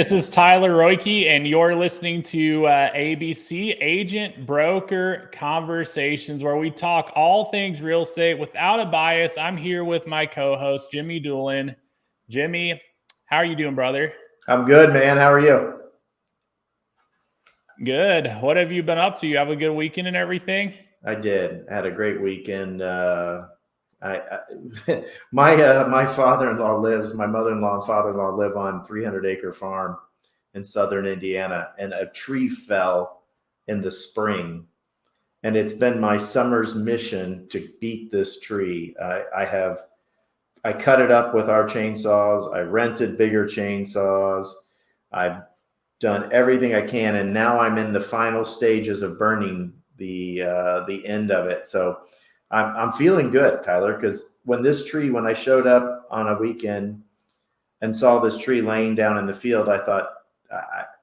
this is Tyler Royke, and you're listening to ABC Agent Broker Conversations, where we talk all things real estate without a bias. I'm here with my co-host, Jimmy Doolin. Jimmy, how are you doing, brother? I'm good, man. How are you? Good. What have you been up to? You have a good weekend and everything? I did. I had a great weekend. My father-in-law my mother-in-law and father-in-law live on 300-acre farm in southern Indiana, and a tree fell in the spring. And it's been my summer's mission to beat this tree. I cut it up with our chainsaws. I rented bigger chainsaws. I've done everything I can, and now I'm in the final stages of burning the end of it. So I'm feeling good, Tyler, because when I showed up on a weekend and saw this tree laying down in the field, I thought,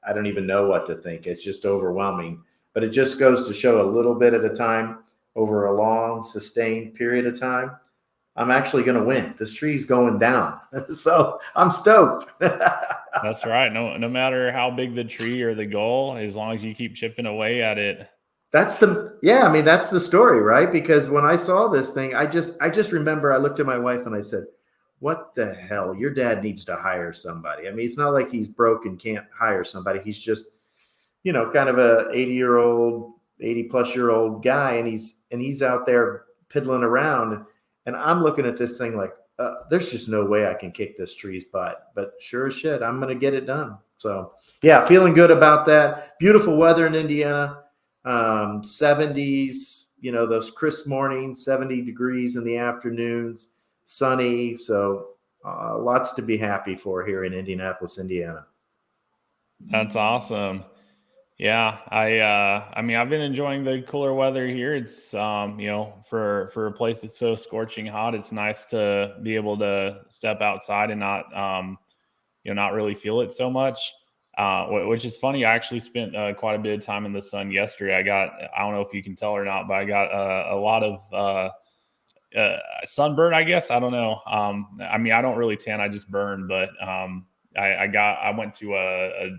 I don't even know what to think. It's just overwhelming. But it just goes to show a little bit at a time over a long, sustained period of time, I'm actually going to win. This tree's going down. So I'm stoked. That's right. No matter how big the tree or the goal, as long as you keep chipping away at it. That's the story, right? Because when I saw this thing, I just remember I looked at my wife and I said, what the hell? Your dad needs to hire somebody. I mean, it's not like he's broke and can't hire somebody. He's just, kind of a 80-plus-year-old guy. And he's out there piddling around. And I'm looking at this thing like, there's just no way I can kick this tree's butt. But sure as shit, I'm going to get it done. So, yeah, feeling good about that. Beautiful weather in Indiana. 70s, those crisp mornings, 70 degrees in the afternoons, sunny. So lots to be happy for here in Indianapolis, Indiana. That's awesome. Yeah, I mean, I've been enjoying the cooler weather here. It's, for a place that's so scorching hot, it's nice to be able to step outside and not, not really feel it so much. Which is funny. I actually spent quite a bit of time in the sun yesterday. I don't know if you can tell or not, but I got a lot of sunburn, I guess. I don't know. I mean, I don't really tan, I just burn, but I went to a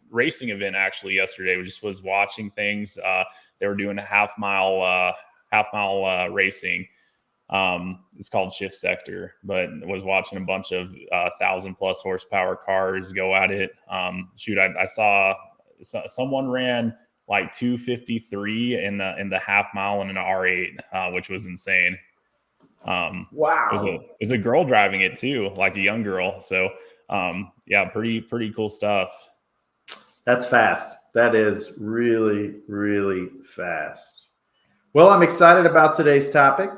racing event actually yesterday. We just was watching things. They were doing a half mile racing. It's called Shift Sector, but was watching a bunch of 1,000+ horsepower cars go at it. I saw someone ran like 253 in the half mile in an R8, which was insane. Wow. It was a girl driving it too, like a young girl. So yeah, pretty cool stuff. That's fast. That is really, really fast. Well, I'm excited about today's topic.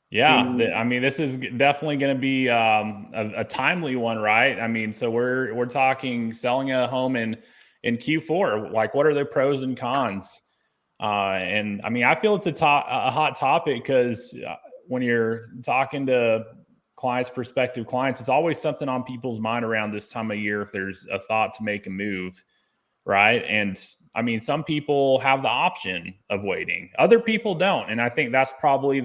Yeah, I mean, this is definitely going to be a timely one, right? I mean, so we're talking selling a home in Q4. Like, what are the pros and cons? And I mean, I feel it's a hot topic because when you're talking to prospective clients, it's always something on people's mind around this time of year if there's a thought to make a move, right? And I mean, some people have the option of waiting, other people don't, and I think that's probably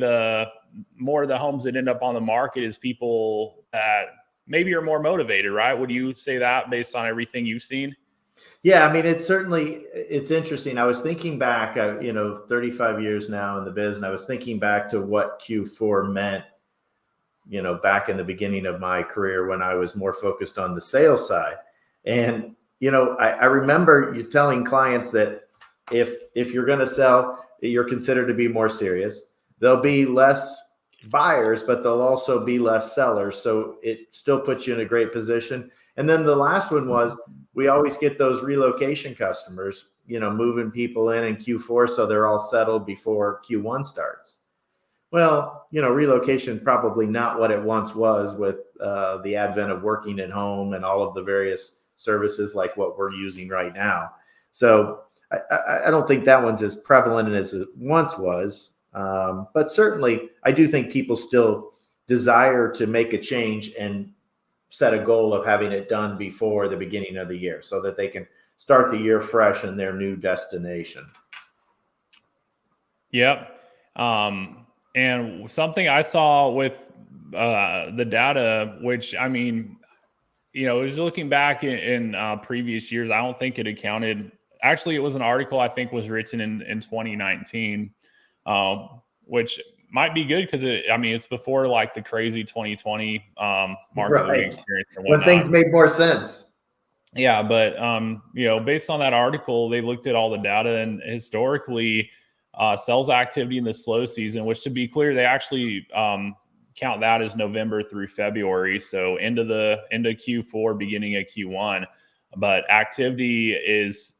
more of the homes that end up on the market is people that maybe are more motivated, right? Would you say that based on everything you've seen? Yeah, I mean, it's interesting. I was thinking back, 35 years now in the biz, and I was thinking back to what Q4 meant, back in the beginning of my career when I was more focused on the sales side. And, I remember you telling clients that if you're going to sell, you're considered to be more serious. There'll be less buyers, but there'll also be less sellers. So it still puts you in a great position. And then the last one was, we always get those relocation customers, moving people in Q4 so they're all settled before Q1 starts. Well, relocation probably not what it once was with the advent of working at home and all of the various services like what we're using right now. So I don't think that one's as prevalent as it once was. But certainly, I do think people still desire to make a change and set a goal of having it done before the beginning of the year so that they can start the year fresh in their new destination. Yep. And something I saw with the data, which I mean, was looking back in previous years, I don't think it accounted. Actually, it was an article I think was written in 2019, which might be good because it's before like the crazy 2020 market that we Right. experienced and When whatnot. things made more sense. Yeah, but based on that article, they looked at all the data, and historically, sales activity in the slow season, which to be clear, they actually count that as November through February, so into Q4, beginning of Q1. But activity is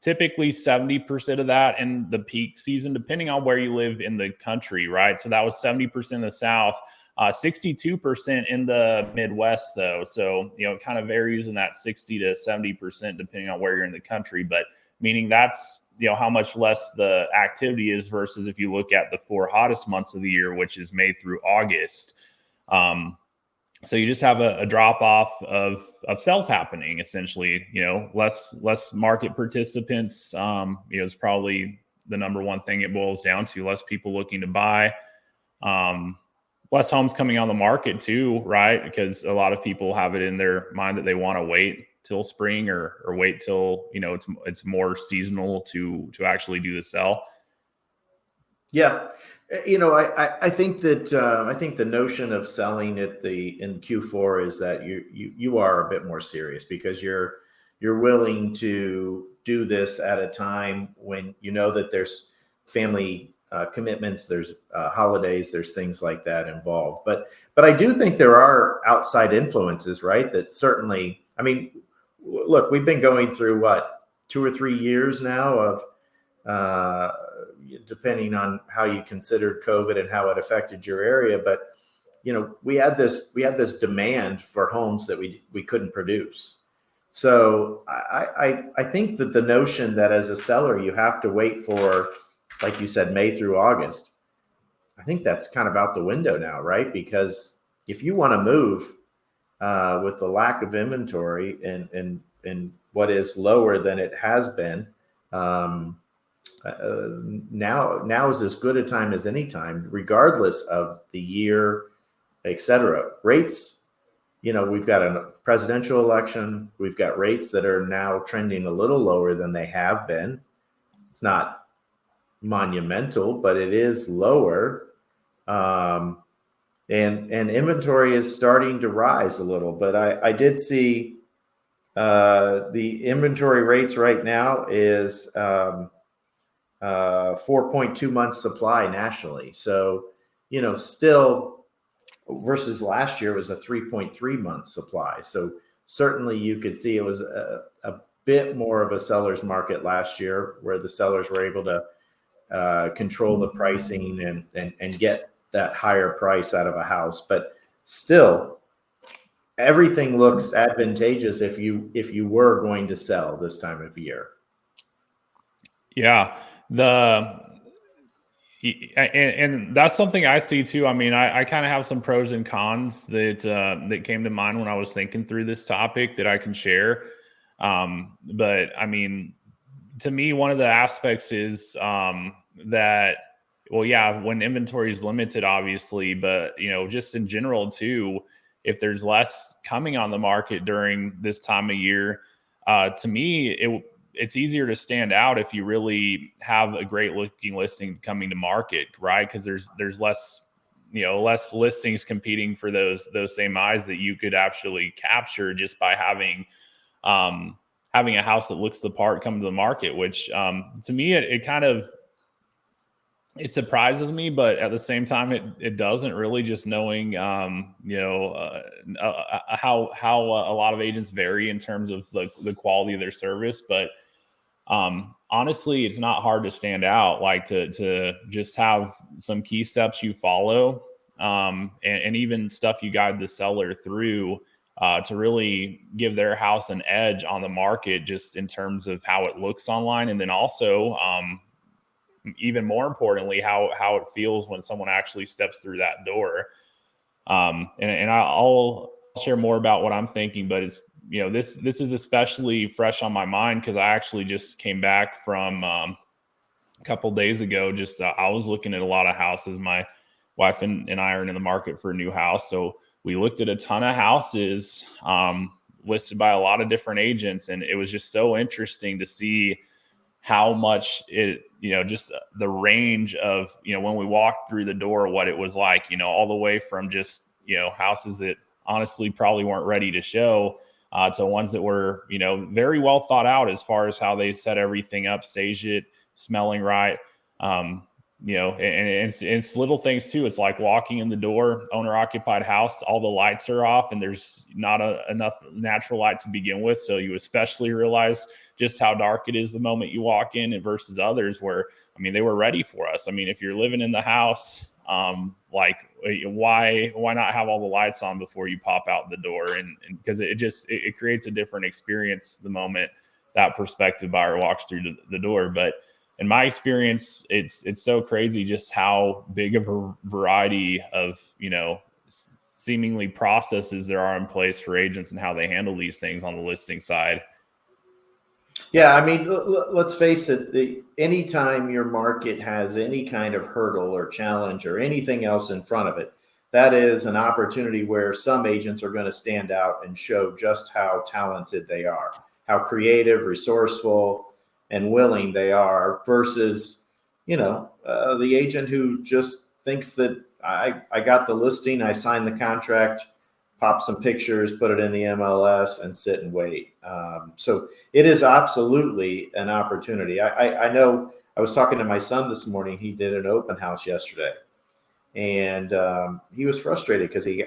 typically 70% of that in the peak season, depending on where you live in the country, right? So that was 70% in the South. 62% in the Midwest, though. So, it kind of varies in that 60 to 70%, depending on where you're in the country. But meaning that's, how much less the activity is versus if you look at the 4 hottest months of the year, which is May through August. So you just have a drop off of sales happening, essentially. Less market participants. Is probably the number one thing it boils down to. Less people looking to buy. Less homes coming on the market too, right? Because a lot of people have it in their mind that they want to wait till spring or wait till it's more seasonal to actually do the sell. Yeah, I think that I think the notion of selling in Q4 is that you are a bit more serious because you're willing to do this at a time when you know that there's family commitments, there's holidays, there's things like that involved. But I do think there are outside influences, right? That certainly, I mean, look, we've been going through what, 2 or 3 years now of depending on how you considered COVID and how it affected your area. But we had this demand for homes that we couldn't produce. So I think that the notion that as a seller you have to wait for, like you said, May through August, I think that's kind of out the window now, right? Because if you want to move with the lack of inventory and what is lower than it has been, now is as good a time as any time, regardless of the year, etc. Rates, we've got a presidential election. We've got rates that are now trending a little lower than they have been. It's not monumental, but it is lower. And inventory is starting to rise a little. But I did see the inventory rates right now is 4.2 months supply nationally. So, still versus last year was a 3.3 month supply. So certainly you could see it was a bit more of a seller's market last year where the sellers were able to control the pricing and get that higher price out of a house. But still, everything looks advantageous if you were going to sell this time of year. Yeah. And that's something I see too. I mean, I kind of have some pros and cons that came to mind when I was thinking through this topic that I can share. But I mean, to me, one of the aspects is that, well, yeah, when inventory is limited, obviously, but just in general too, if there's less coming on the market during this time of year, to me, it's easier to stand out if you really have a great looking listing coming to market, right? Because there's less listings competing for those same eyes that you could actually capture just by having a house that looks the part come to the market. Which to me it kind of it surprises me, but at the same time it doesn't, really, just knowing how a lot of agents vary in terms of the quality of their service. But honestly, it's not hard to stand out, like to just have some key steps you follow, and even stuff you guide the seller through to really give their house an edge on the market, just in terms of how it looks online. And then also, even more importantly, how it feels when someone actually steps through that door. And I'll share more about what I'm thinking, but it's, this is especially fresh on my mind because I actually just came back from a couple days ago. Just I was looking at a lot of houses. My wife and I are in the market for a new house, so we looked at a ton of houses listed by a lot of different agents. And it was just so interesting to see how much it, just the range of, when we walked through the door, what it was like, all the way from just, houses that honestly probably weren't ready to show, to ones that were, very well thought out as far as how they set everything up, staged it, smelling right. And it's little things too. It's like walking in the door, owner occupied house, all the lights are off and there's not enough natural light to begin with. So you especially realize just how dark it is the moment you walk in, and versus others where, they were ready for us. If you're living in the house, why not have all the lights on before you pop out the door? And because it creates a different experience the moment that prospective buyer walks through the door. But in my experience, it's so crazy just how big of a variety of, seemingly processes there are in place for agents and how they handle these things on the listing side. Yeah, let's face it, anytime your market has any kind of hurdle or challenge or anything else in front of it, that is an opportunity where some agents are going to stand out and show just how talented they are, how creative, resourceful, and willing they are versus, the agent who just thinks that I got the listing, I signed the contract, pop some pictures, put it in the MLS, and sit and wait. So it is absolutely an opportunity. I know I was talking to my son this morning. He did an open house yesterday, and he was frustrated because he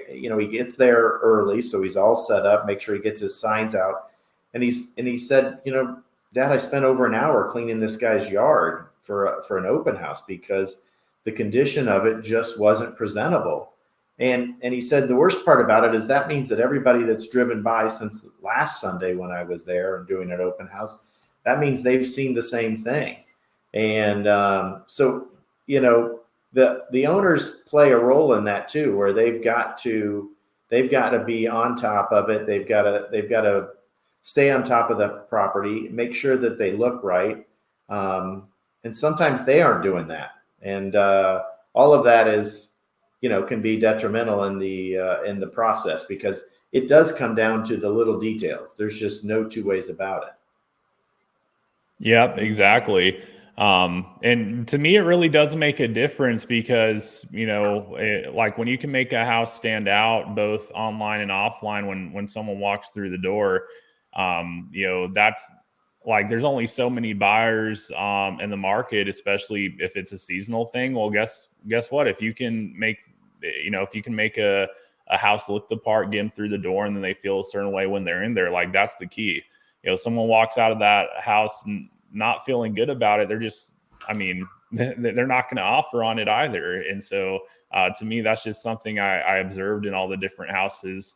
gets there early, so he's all set up, make sure he gets his signs out, and he said, Dad, I spent over an hour cleaning this guy's yard for an open house because the condition of it just wasn't presentable. And he said the worst part about it is that means that everybody that's driven by since last Sunday when I was there and doing an open house, that means they've seen the same thing. And so the owners play a role in that too, where they've got to be on top of it. They've got to stay on top of the property, make sure that they look right. And sometimes they aren't doing that. And all of that is, can be detrimental in the process because it does come down to the little details. There's just no two ways about it. Yep, exactly. And to me, it really does make a difference because, like when you can make a house stand out both online and offline, when someone walks through the door, that's like, there's only so many buyers in the market, especially if it's a seasonal thing. Well, guess what? If you can make a house look the part, get them through the door, and then they feel a certain way when they're in there, like that's the key. Someone walks out of that house not feeling good about it, they're not going to offer on it either. And so to me, that's just something I observed in all the different houses.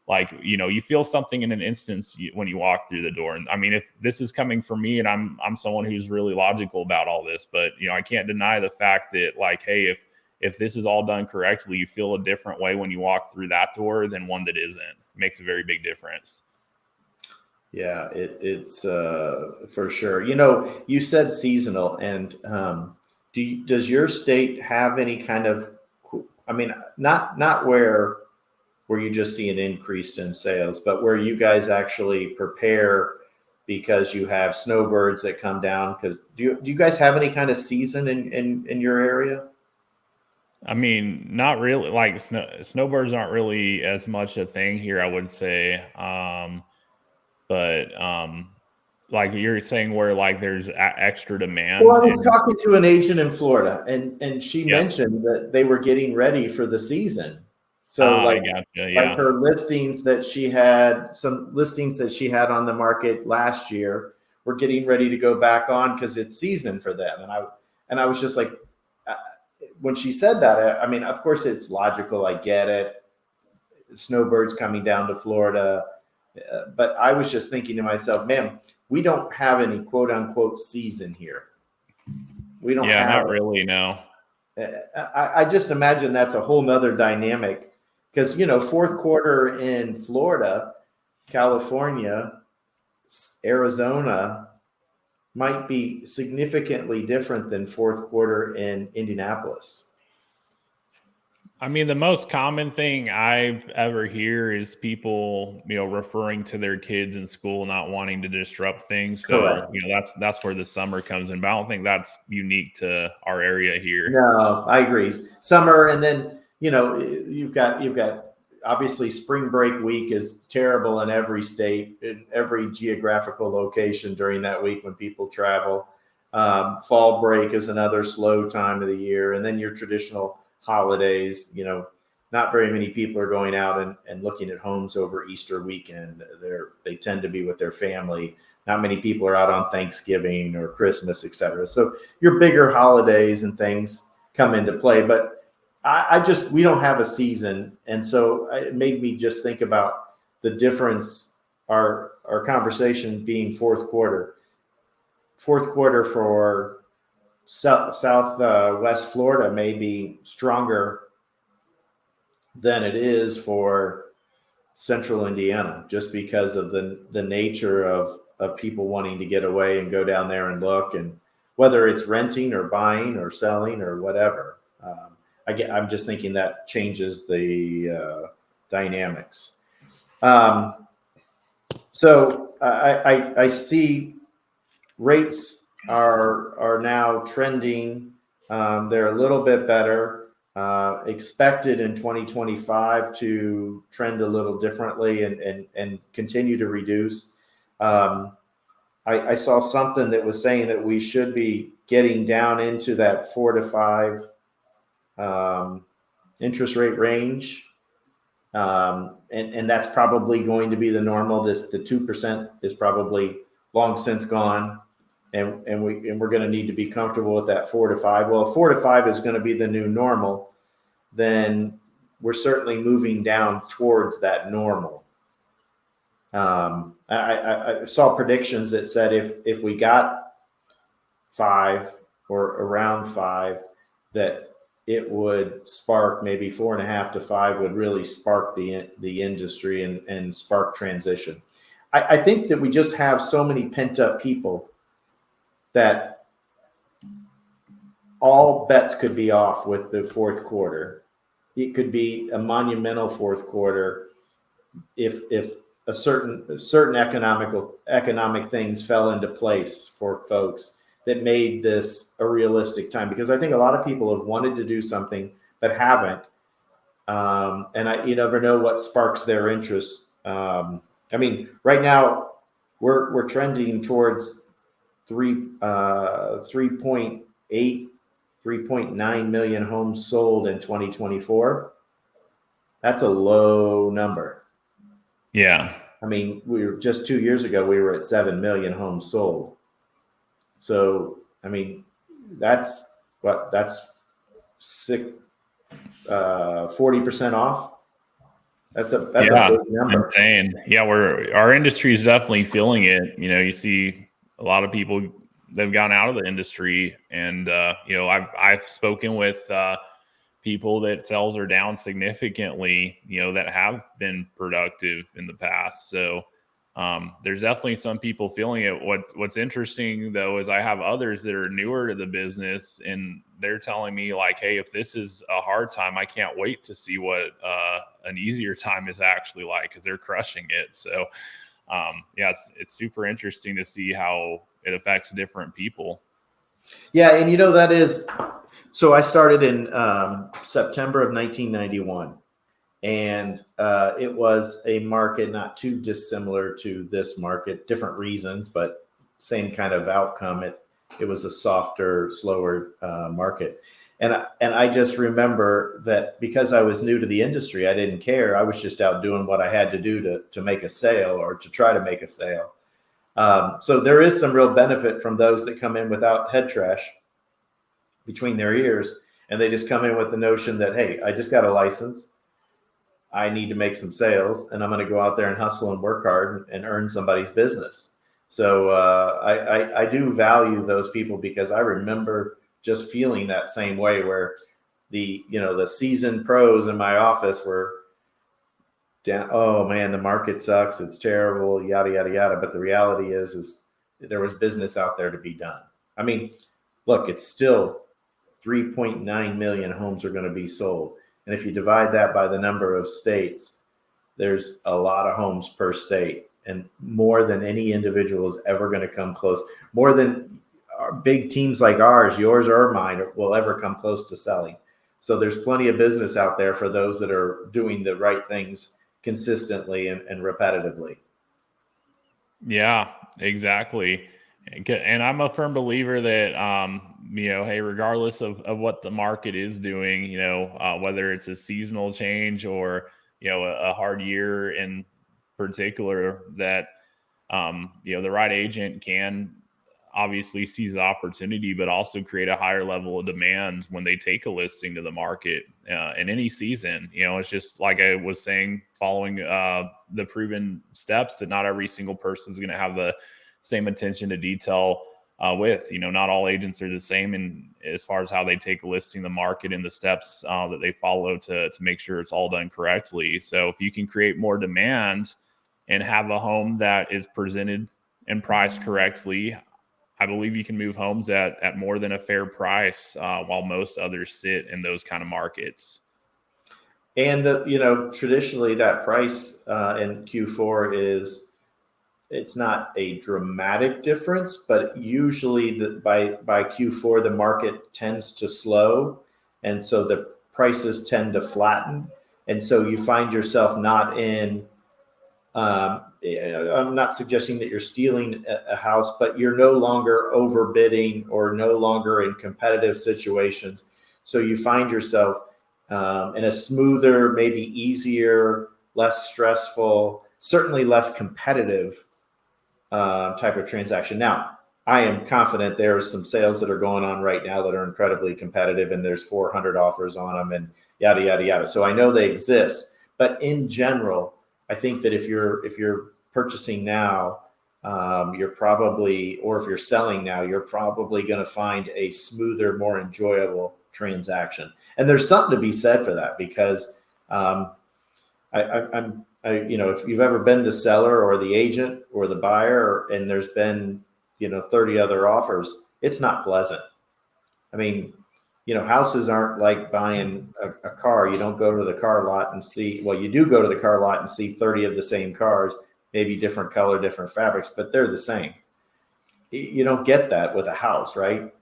Like, you feel something in an instance when you walk through the door. And if this is coming from me, and I'm someone who's really logical about all this, but I can't deny the fact that, like, hey, if this is all done correctly, you feel a different way when you walk through that door than one that isn't. It makes a very big difference. Yeah, it's for sure. You said seasonal, and does your state have any kind of, not where you just see an increase in sales, but where you guys actually prepare because you have snowbirds that come down? Because do you guys have any kind of season in your area? Not really. Like snowbirds aren't really as much a thing here, I would say. But like you're saying, where like there's extra demand. Well, I was talking to an agent in Florida, and she Yep. mentioned that they were getting ready for the season. So I gotcha. Yeah. like her listings that she had, some listings that she had on the market last year, were getting ready to go back on because it's season for them. And I was just like, when she said that, of course it's logical. I get it. Snowbirds coming down to Florida. But I was just thinking to myself, man, we don't have any quote unquote season here. We don't have not really, no. I just imagine that's a whole nother dynamic because, fourth quarter in Florida, California, Arizona might be significantly different than fourth quarter in Indianapolis. I mean, the most common thing I've ever hear is people, referring to their kids in school not wanting to disrupt things. So, Correct. that's where the summer comes in. But I don't think that's unique to our area here. No, I agree. Summer, and then you've got obviously spring break week is terrible in every state, in every geographical location during that week when people travel. Fall break is another slow time of the year, and then your traditional holidays. Not very many people are going out and looking at homes over Easter weekend. They tend to be with their family. Not many people are out on Thanksgiving or Christmas, etc. So your bigger holidays and things come into play. But we don't have a season. And so it made me just think about the difference, our conversation being fourth quarter. Fourth quarter for Southwest Florida may be stronger than it is for Central Indiana, just because of the nature of people wanting to get away and go down there and look, and whether it's renting or buying or selling or whatever. I'm just thinking that changes the dynamics. So I see rates are now trending. They're a little bit better. Expected in 2025 to trend a little differently and continue to reduce. I saw something that was saying that we should be getting down into that 4 to 5 interest rate range. And that's probably going to be the normal. The 2% is probably long since gone. And we're going to need to be comfortable with that 4 to 5. Well, if 4 to 5 is going to be the new normal, then we're certainly moving down towards that normal. I saw predictions that said if we got 5 or around 5, that it would spark maybe 4.5 to 5 would really spark the industry and spark transition. I think that we just have so many pent up people that all bets could be off with the fourth quarter. It could be a monumental fourth quarter if a certain economic things fell into place for folks that made this a realistic time. Because I think a lot of people have wanted to do something but haven't, and you never know what sparks their interest. I mean, right now we're trending towards 3.8, 3.9 million homes sold in 2024. That's a low number. Yeah. I mean, we were just 2 years ago, we were at 7 million homes sold. So, I mean, that's 40% off. That's a big number. Insane. Yeah, our industry is definitely feeling it. You see a lot of people that have gone out of the industry, and I've spoken with people that sales are down significantly, that have been productive in the past. So there's definitely some people feeling it. What's interesting though is I have others that are newer to the business, and they're telling me like, hey, if this is a hard time, I can't wait to see what an easier time is actually like, because they're crushing it. So it's super interesting to see how it affects different people. Yeah, and that is. So I started in September of 1991. And it was a market not too dissimilar to this market, different reasons, but same kind of outcome. It was a softer, slower market. And I just remember that because I was new to the industry, I didn't care. I was just out doing what I had to do to make a sale, or to try to make a sale. So there is some real benefit from those that come in without head trash between their ears, and they just come in with the notion that, hey, I just got a license. I need to make some sales, and I'm going to go out there and hustle and work hard and earn somebody's business. So I do value those people, because I remember just feeling that same way, where the seasoned pros in my office were down. Oh man, the market sucks. It's terrible. Yada, yada, yada. But the reality is there was business out there to be done. I mean, look, it's still 3.9 million homes are going to be sold. And if you divide that by the number of states, there's a lot of homes per state, and more than any individual is ever going to come close. More than big teams like ours, yours or mine, will ever come close to selling. So there's plenty of business out there for those that are doing the right things consistently and repetitively. Yeah, exactly. And I'm a firm believer that, hey, regardless of what the market is doing, whether it's a seasonal change or, a hard year in particular, that, the right agent can obviously seize the opportunity, but also create a higher level of demand when they take a listing to the market in any season. It's just like I was saying, following the proven steps that not every single person is going to have the same attention to detail with. Not all agents are the same in as far as how they take a listing to the market and the steps that they follow to make sure it's all done correctly. So if you can create more demand and have a home that is presented and priced correctly, I believe you can move homes at more than a fair price, while most others sit in those kind of markets. And traditionally that price in Q4 is, it's not a dramatic difference, but usually by Q4 the market tends to slow, and so the prices tend to flatten, and so you find yourself not in. I'm not suggesting that you're stealing a house, but you're no longer overbidding or no longer in competitive situations. So you find yourself in a smoother, maybe easier, less stressful, certainly less competitive type of transaction. Now, I am confident there are some sales that are going on right now that are incredibly competitive, and there's 400 offers on them, and yada yada yada. So I know they exist, but in general, I think that if you're purchasing now, you're probably, or if you're selling now, you're probably going to find a smoother, more enjoyable transaction. And there's something to be said for that, because if you've ever been the seller or the agent or the buyer, and there's been 30 other offers, it's not pleasant. I mean, houses aren't like buying a car. You don't go to the car lot and see, well, you do go to the car lot and see 30 of the same cars, maybe different color, different fabrics, but they're the same. You don't get that with a house, right?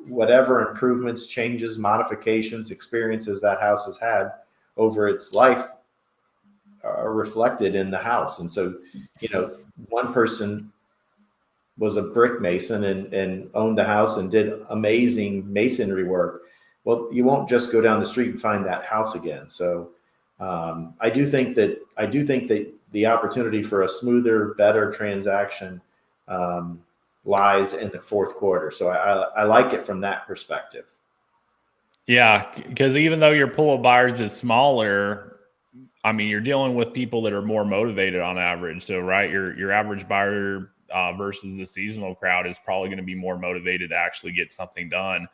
Whatever improvements, changes, modifications, experiences that house has had over its life are reflected in the house. And so, one person was a brick mason and owned the house and did amazing masonry work. Well, you won't just go down the street and find that house again. So I do think that the opportunity for a smoother, better transaction lies in the fourth quarter. So I like it from that perspective. Yeah, because even though your pool of buyers is smaller, I mean, you're dealing with people that are more motivated on average. So, right, your average buyer versus the seasonal crowd is probably going to be more motivated to actually get something done,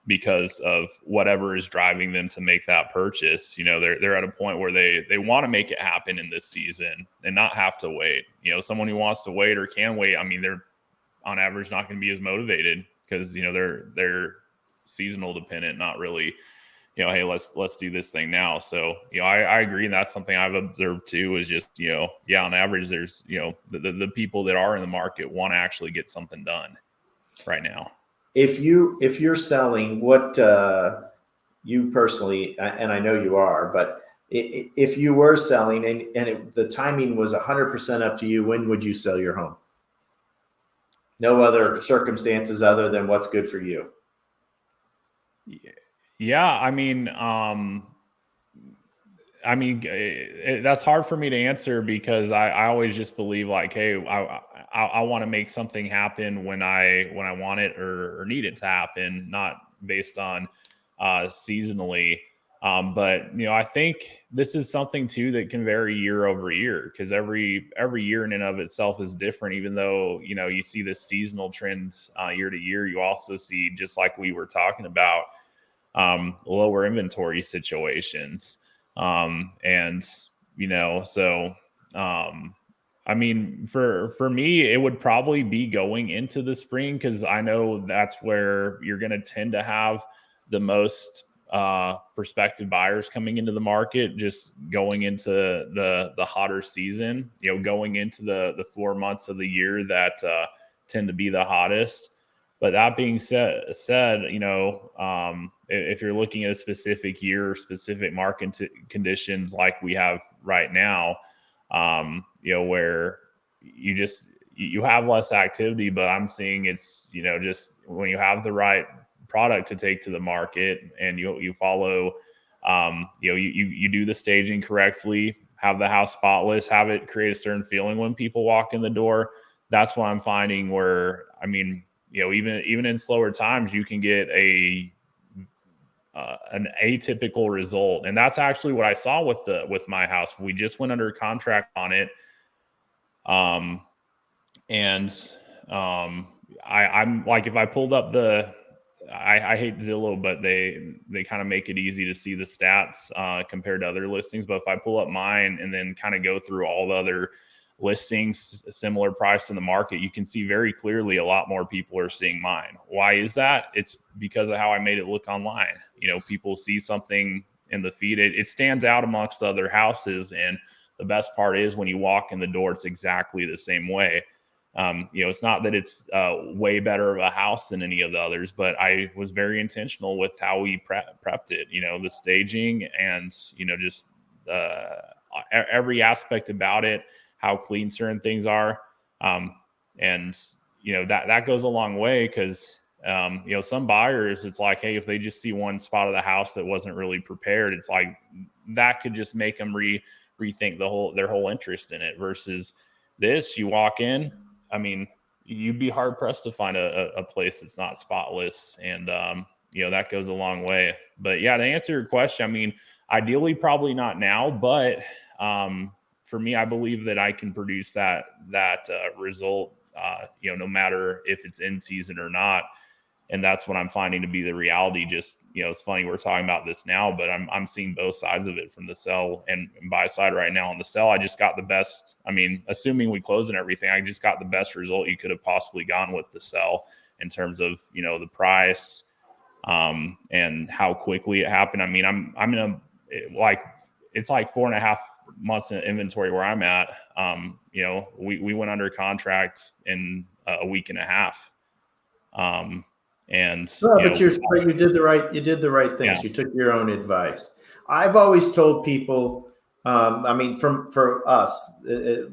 because of whatever is driving them to make that purchase. They're at a point where they want to make it happen in this season and not have to wait. Someone who wants to wait or can wait, I mean, they're on average not going to be as motivated, because they're seasonal dependent, not really, hey, let's do this thing now. So, I agree. And that's something I've observed too, is just, on average, there's, the people that are in the market want to actually get something done right now. If you're selling, what you personally, and I know you are, but if you were selling and the timing was 100% up to you, when would you sell your home? No other circumstances other than what's good for you. Yeah, that's hard for me to answer, because I always just believe, like, hey, I want to make something happen when I want it or need it to happen, not based on seasonally. But I think this is something too that can vary year over year, because every year in and of itself is different. Even though you see the seasonal trends year to year, you also see, just like we were talking about, lower inventory situations. And so I mean, for me, it would probably be going into the spring, because I know that's where you're going to tend to have the most prospective buyers coming into the market, just going into the hotter season, going into the 4 months of the year that tend to be the hottest. But that being said, if you're looking at a specific year or specific market conditions like we have right now, where you have less activity, but I'm seeing it's, just when you have the right product to take to the market and you follow, you do the staging correctly, have the house spotless, have it create a certain feeling when people walk in the door. That's what I'm finding where, even in slower times, you can get an atypical result. And that's actually what I saw with my house. We just went under contract on it. I'm like, if I pulled up I hate Zillow, but they kind of make it easy to see the stats compared to other listings. But if I pull up mine and then kind of go through all the other listings, similar price in the market, you can see very clearly a lot more people are seeing mine. Why is that? It's because of how I made it look online. People see something in the feed, it stands out amongst the other houses. And the best part is when you walk in the door, it's exactly the same way. It's not that it's way better of a house than any of the others, but I was very intentional with how we prepped it, the staging and, just every aspect about it, how clean certain things are. That goes a long way because, some buyers, it's like, hey, if they just see one spot of the house that wasn't really prepared, it's like that could just make them rethink their whole interest in it. Versus this, you walk in, you'd be hard pressed to find a place that's not spotless. And, that goes a long way. But yeah, to answer your question, ideally probably not now, but for me, I believe that I can produce that result, no matter if it's in season or not. And that's what I'm finding to be the reality. Just, it's funny we're talking about this now, but I'm seeing both sides of it from the sell and buy side right now. On the sell, I just got the best. Assuming we close and everything, I just got the best result you could have possibly gone with the sell in terms of, the price and how quickly it happened. I'm in it's like 4.5 months in inventory where I'm at. We went under contract in a week and a half. But you did the right things. Yeah. You took your own advice. I've always told people, for us,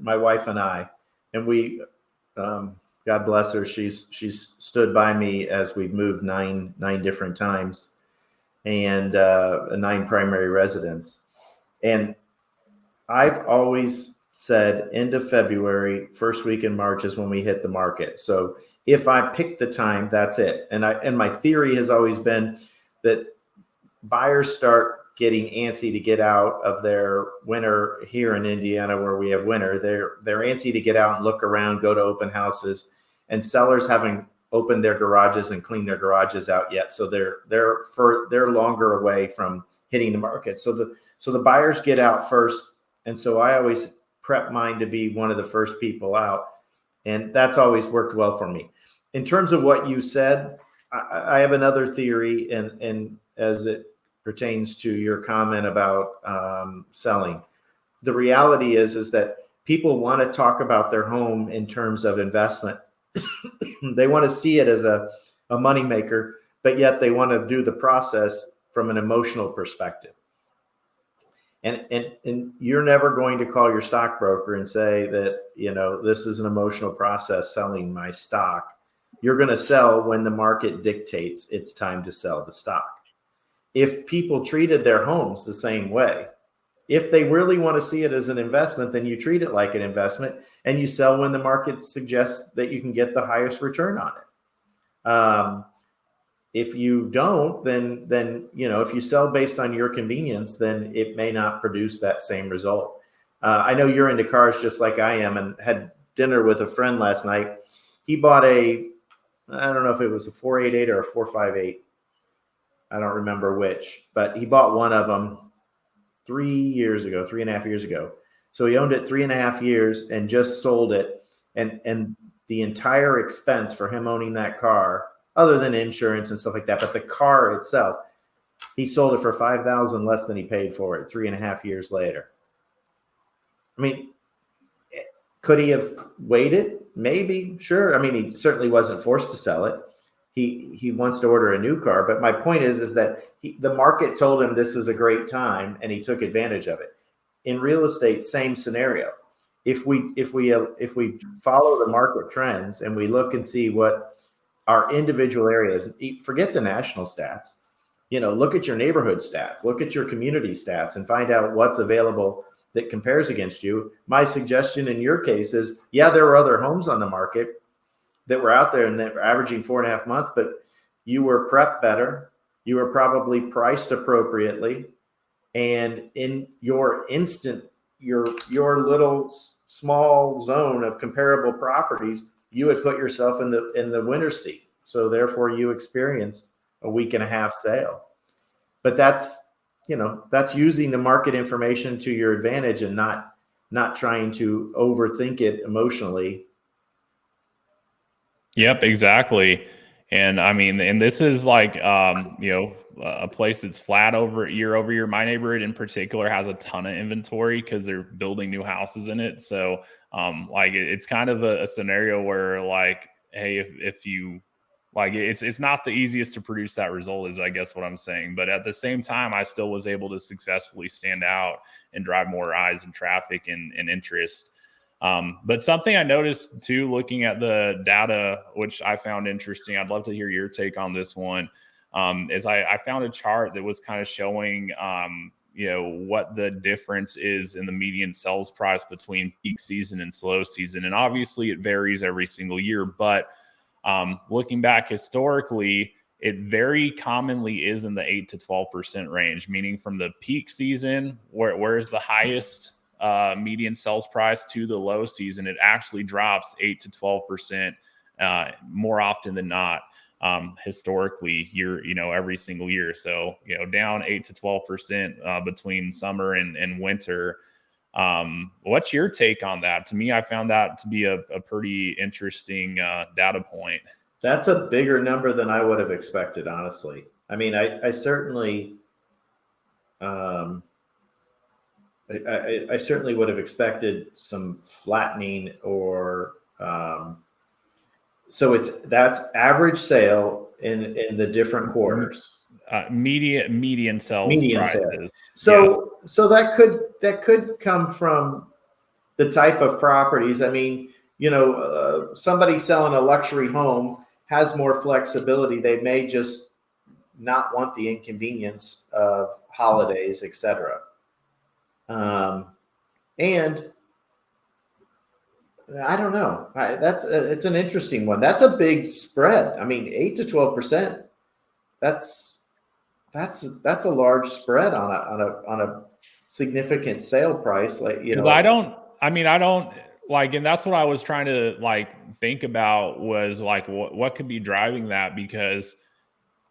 my wife and I, and we, God bless her, she's stood by me as we've moved nine different times, and 9 primary residents. And I've always said end of February, first week in March is when we hit the market. So if I pick the time, that's it. And my theory has always been that buyers start getting antsy to get out of their winter here in Indiana, where we have winter. They're antsy to get out and look around, go to open houses, and sellers haven't opened their garages and cleaned their garages out yet. So they're longer away from hitting the market. So the buyers get out first. And so I always prep mine to be one of the first people out. And that's always worked well for me. In terms of what you said, I have another theory, and as it pertains to your comment about selling. The reality is that people want to talk about their home in terms of investment. They want to see it as a moneymaker, but yet they want to do the process from an emotional perspective. And you're never going to call your stockbroker and say that, this is an emotional process selling my stock. You're going to sell when the market dictates it's time to sell the stock. If people treated their homes the same way, if they really want to see it as an investment, then you treat it like an investment and you sell when the market suggests that you can get the highest return on it. If you don't, then if you sell based on your convenience, then it may not produce that same result. I know you're into cars just like I am, and had dinner with a friend last night. He bought I don't know if it was a 488 or a 458. I don't remember which, but he bought one of them 3.5 years ago. So he owned it 3.5 years and just sold it. And the entire expense for him owning that car, other than insurance and stuff like that, but the car itself He sold it for $5,000 less than he paid for it 3.5 years later. I mean, could he have waited? Maybe, sure. I mean, he certainly wasn't forced to sell it. He wants to order a new car, but my point is that the market told him this is a great time, and he took advantage of it. In real estate, same scenario. If we follow the market trends and we look and see what our individual areas, forget the national stats, look at your neighborhood stats, look at your community stats, and find out what's available that compares against you. My suggestion in your case is, yeah, there were other homes on the market that were out there and that were averaging 4.5 months, but you were prepped better. You were probably priced appropriately. And in your little small zone of comparable properties, you would put yourself in the winner's seat. So therefore you experienced a 1.5-week sale. But that's using the market information to your advantage and not trying to overthink it emotionally. Yep, exactly. And I mean, and this is like, a place that's flat over year. My neighborhood in particular has a ton of inventory because they're building new houses in it. So, it's kind of a scenario where, like, hey, if you like, it's not the easiest to produce that result, is I guess what I'm saying. But at the same time, I still was able to successfully stand out and drive more eyes and traffic and interest. But something I noticed too, looking at the data, which I found interesting, I'd love to hear your take on this one, is I found a chart that was kind of showing, what the difference is in the median sales price between peak season and slow season. And obviously it varies every single year, but looking back historically, it very commonly is in the 8 to 12% range, meaning from the peak season, where is the highest median sales price, to the low season, it actually drops 8 to 12% more often than not, historically, every single year. So, down 8 to 12% between summer and winter. What's your take on that? To me, I found that to be a pretty interesting data point. That's a bigger number than I would have expected, honestly. I mean, I certainly, I certainly would have expected some flattening, or so that's average sale in the different quarters. Median sales Median prices. sale. So that could come from the type of properties. I mean, somebody selling a luxury home has more flexibility. They may just not want the inconvenience of holidays, etc. And I don't know. It's an interesting one. That's a big spread. I mean, 8 to 12%. That's a large spread on a significant sale price. I don't like, and that's what I was trying to think about, was like what could be driving that, because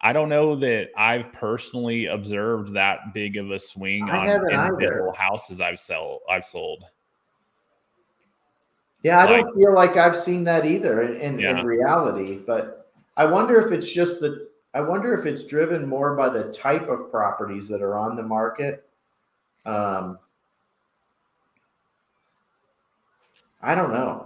I don't know that I've personally observed that big of a swing on individual houses I've sold. Yeah, I don't feel like I've seen that either in reality, but I wonder if it's driven more by the type of properties that are on the market. I don't know.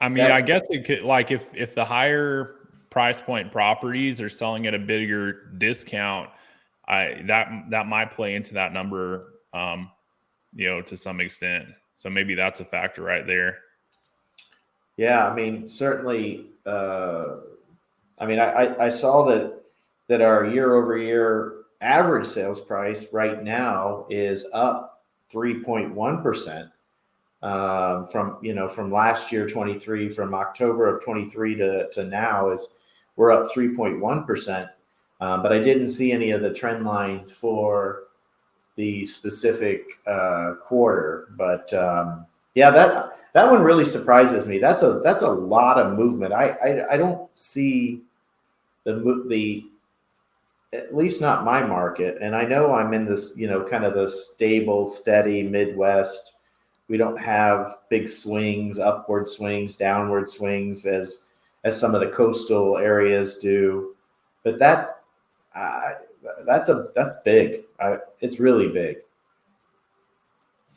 I guess it could, like, if the higher price point properties are selling at a bigger discount, that might play into that number, to some extent. So maybe that's a factor right there. Yeah, I mean, certainly. I saw that our year-over-year average sales price right now is up 3.1%, from last year 23, from October of 23 to now, we're up 3.1%. But I didn't see any of the trend lines for the specific quarter. But that one really surprises me. That's a lot of movement. I don't see the at least not my market. And I know I'm in this, kind of the stable, steady Midwest. We don't have big swings, upward swings, downward swings as some of the coastal areas do. But I, that's big. It's really big.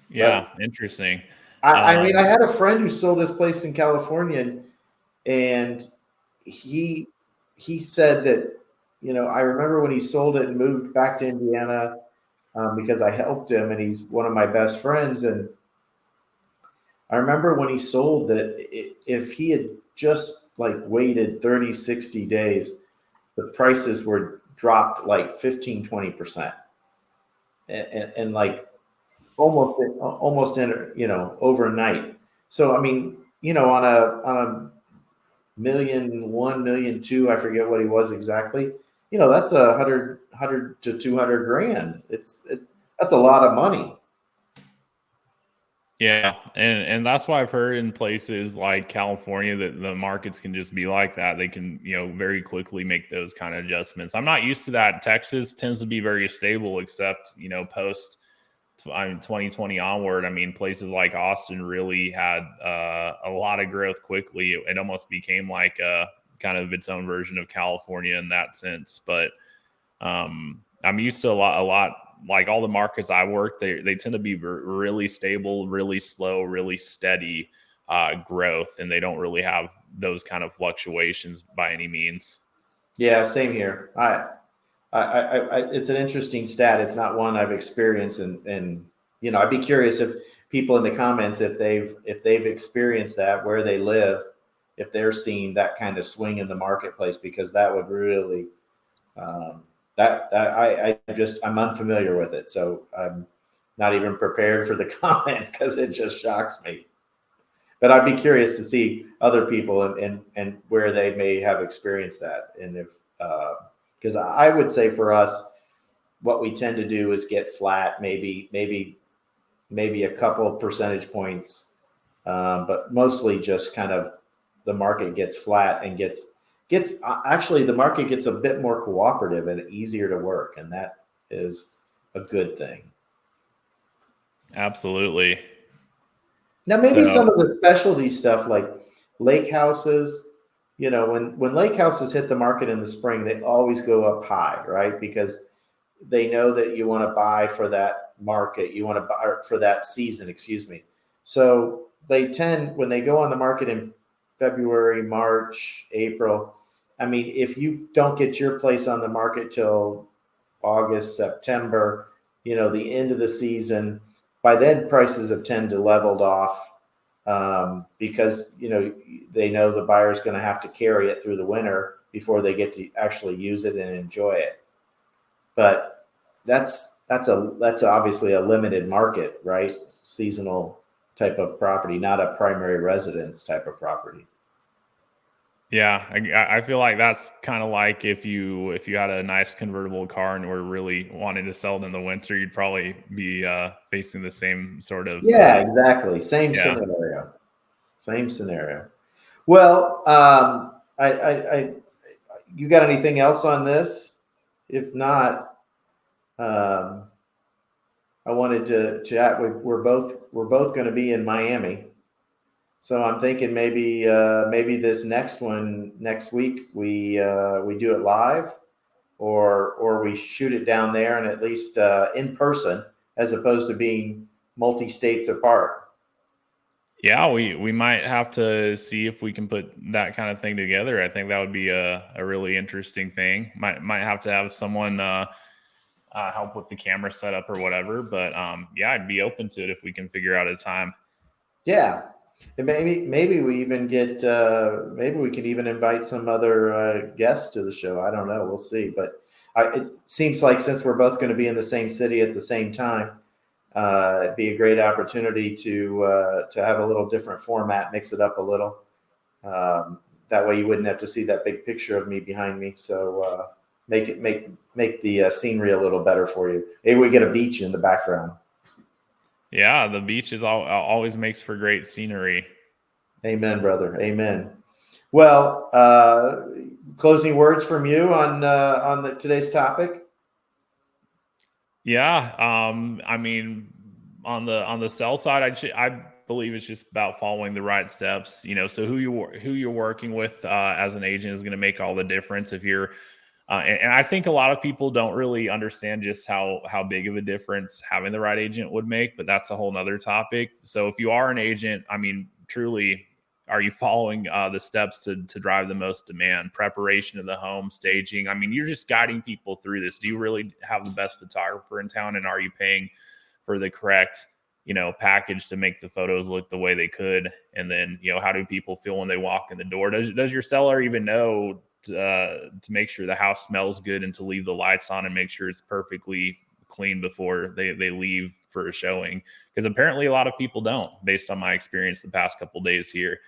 Yeah, But interesting. I mean, I had a friend who sold his place in California, and he he said that, I remember when he sold it and moved back to Indiana, because I helped him, and he's one of my best friends. And I remember when he sold that, if he had just like waited 30, 60 days, the prices were dropped like 15, 20%, and like almost in, overnight. So, I mean, on a million, 1 million, two, I forget what he was exactly. That's 100 to 200 grand. That's a lot of money. Yeah, and that's why I've heard in places like California that the markets can just be like that. They can, very quickly make those kind of adjustments. I'm not used to that. Texas tends to be very stable, except, post 2020 onward. I mean, places like Austin really had a lot of growth quickly. It almost became like a kind of its own version of California in that sense. But I'm used to a lot like all the markets I work. They tend to be really stable, really slow, really steady growth, and they don't really have those kind of fluctuations by any means. Yeah, same here. It's an interesting stat. It's not one I've experienced, and I'd be curious if people in the comments, if they've experienced that where they live, if they're seeing that kind of swing in the marketplace, because that would really, that I'm unfamiliar with it, so I'm not even prepared for the comment because it just shocks me. But I'd be curious to see other people, and where they may have experienced that, and if, because I would say for us, what we tend to do is get flat, maybe a couple of percentage points, but mostly just kind of the market gets flat and gets actually the market gets a bit more cooperative and easier to work, and that is a good thing. Absolutely. Now, maybe So some of the specialty stuff like lake houses, when lake houses hit the market in the spring, they always go up high, right? Because they know that you want to buy for that market, you want to buy for that season, excuse me. So they tend, when they go on the market in February, March, April, I mean, if you don't get your place on the market till August, September, the end of the season, by then prices have tend to leveled off, because they know the buyer's going to have to carry it through the winter before they get to actually use it and enjoy it. But that's obviously a limited market, right? Seasonal type of property, not a primary residence type of property. yeah, I feel like that's kind of like if you had a nice convertible car and were really wanting to sell it in the winter, you'd probably be facing the same sort of Yeah, exactly. Same yeah. scenario. Same scenario. Well, you got anything else on this? If not, um, I wanted to chat. We're both going to be in Miami, so I'm thinking maybe this next one next week we do it live, or we shoot it down there, and at least in person, as opposed to being multi states apart. Yeah, we might have to see if we can put that kind of thing together. I think that would be a really interesting thing. Might have to have someone help with the camera setup or whatever. But yeah, I'd be open to it if we can figure out a time. Yeah, and maybe we even get maybe we can even invite some other guests to the show. I don't know. We'll see. But it seems like since we're both going to be in the same city at the same time, it'd be a great opportunity to have a little different format, mix it up a little. That way, you wouldn't have to see that big picture of me behind me. So make the scenery a little better for you. Maybe we get a beach in the background. Yeah, the beach is always makes for great scenery. Amen, brother. Amen. Well, closing words from you on today's topic. Yeah, I mean, on the sell side, I believe it's just about following the right steps. So who you're working with as an agent is going to make all the difference. If you're And I think a lot of people don't really understand just how big of a difference having the right agent would make, but that's a whole nother topic. So if you are an agent, I mean, truly, are you following the steps to drive the most demand? Preparation of the home, staging. I mean, you're just guiding people through this. Do you really have the best photographer in town, and are you paying for the correct package to make the photos look the way they could? And then how do people feel when they walk in the door? Does your seller even know to make sure the house smells good and to leave the lights on and make sure it's perfectly clean before they leave for a showing? Because apparently a lot of people don't, based on my experience the past couple of days here.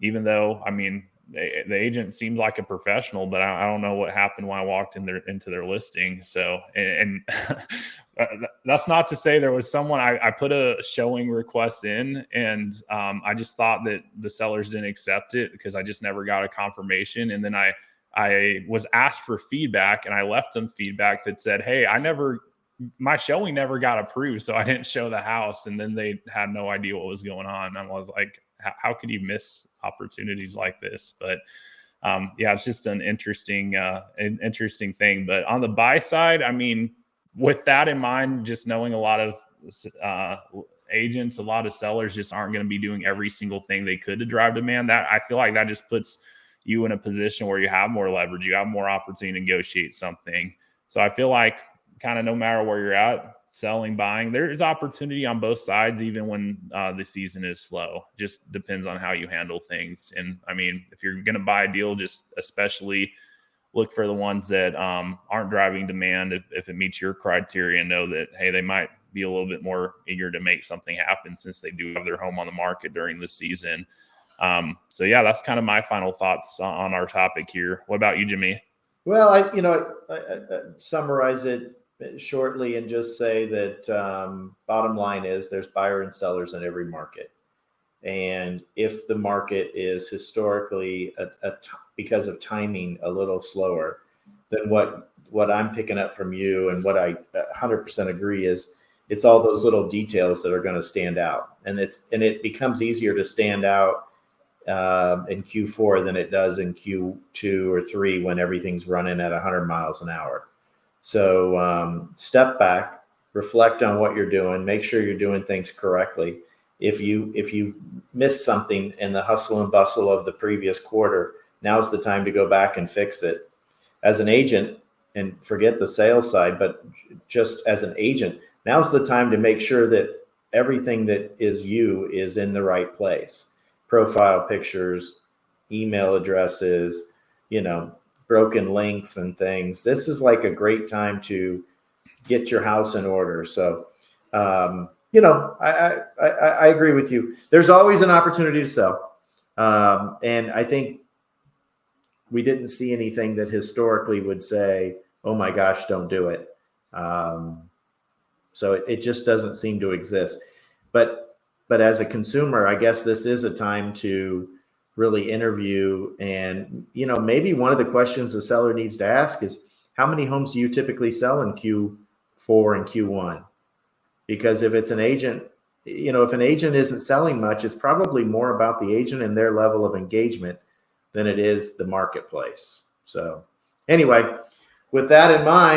Even though, I mean, the agent seems like a professional, but I don't know what happened when I walked into their listing. So, and that's not to say there was someone I put a showing request in, and I just thought that the sellers didn't accept it because I just never got a confirmation. And then I was asked for feedback, and I left them feedback that said, "Hey, my showing never got approved, so I didn't show the house." And then they had no idea what was going on. I was like, how could you miss opportunities like this? But yeah, it's just an interesting thing. But on the buy side, I mean, with that in mind, just knowing a lot of agents, a lot of sellers just aren't going to be doing every single thing they could to drive demand. That I feel like that just puts you in a position where you have more leverage, you have more opportunity to negotiate something. So I feel like kind of no matter where you're at, selling, buying, there's opportunity on both sides, even when the season is slow. Just depends on how you handle things. And I mean, if you're going to buy a deal, just especially look for the ones that aren't driving demand. If it meets your criteria, know that, hey, they might be a little bit more eager to make something happen since they do have their home on the market during the season. So yeah, that's kind of my final thoughts on our topic here. What about you, Jimmy? Well, I summarize it shortly and just say that bottom line is there's buyer and sellers in every market. And if the market is historically because of timing a little slower, then what I'm picking up from you and what I 100% agree is it's all those little details that are going to stand out, and it becomes easier to stand out in Q4 than it does in Q2 or 3 when everything's running at 100 miles an hour. So step back, reflect on what you're doing, make sure you're doing things correctly. If you miss something in the hustle and bustle of the previous quarter, now's the time to go back and fix it. As an agent, and forget the sales side, but just as an agent, now's the time to make sure that everything that is you is in the right place. Profile pictures, email addresses, broken links and things. This is like a great time to get your house in order. So, I agree with you. There's always an opportunity to sell. And I think we didn't see anything that historically would say, oh my gosh, don't do it. So it just doesn't seem to exist. But as a consumer, I guess this is a time to really interview. And, maybe one of the questions the seller needs to ask is, how many homes do you typically sell in Q4 and Q1? Because if it's an agent, if an agent isn't selling much, it's probably more about the agent and their level of engagement than it is the marketplace. So anyway, with that in mind,